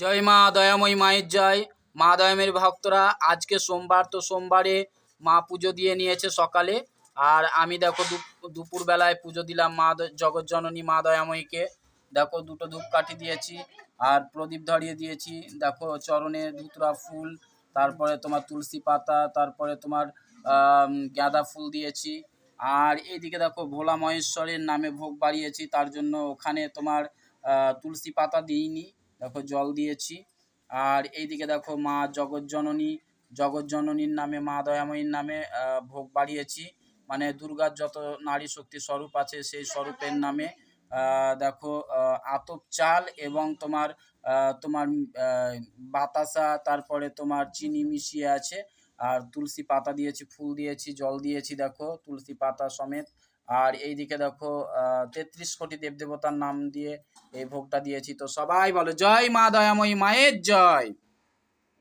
জয় মা দয়াময়ী মায়ের জয়। মা দয়াময়ীর ভক্তরা আজকে সোমবার, তো সোমবারে মা পুজো দিয়ে নিয়েছে সকালে। আর আমি দেখো দুপুর বেলায় পুজো দিলাম মা জগৎজননী মা দয়াময়ীকে। দেখো দুটো ধূপকাঠি দিয়েছি আর প্রদীপ ধরিয়ে দিয়েছি। দেখো চরণে ধুতরা ফুল, তারপরে তোমার তুলসী পাতা, তারপরে তোমার গাঁদা ফুল দিয়েছি। আর এইদিকে দেখো ভোলা মহেশ্বরের নামে ভোগ বাড়িয়েছি, তার জন্য ওখানে তোমার তুলসী পাতা দিইনি, দেখো জল দিয়েছি। আর এইদিকে দেখো মা জগৎজননীর নামে, মা দয়াময়ীর নামে ভোগ বাড়িয়েছি, মানে দুর্গার যত নারী শক্তি স্বরূপ আছে সেই স্বরূপের নামে। দেখো আতপ চাল এবং তোমার তোমার বাতাসা, তারপরে তোমার চিনি মিশিয়ে আছে। আর তুলসী পাতা দিয়েছি, ফুল দিয়েছি, জল দিয়েছি, দেখো তুলসী পাতা সমেত। আর এইদিকে দেখো ৩৩ কোটি দেবদেবতার নাম দিয়ে এই ভোগটা দিয়েছি। তো সবাই বলো জয় মা দয়াময়ী মায়ের জয়।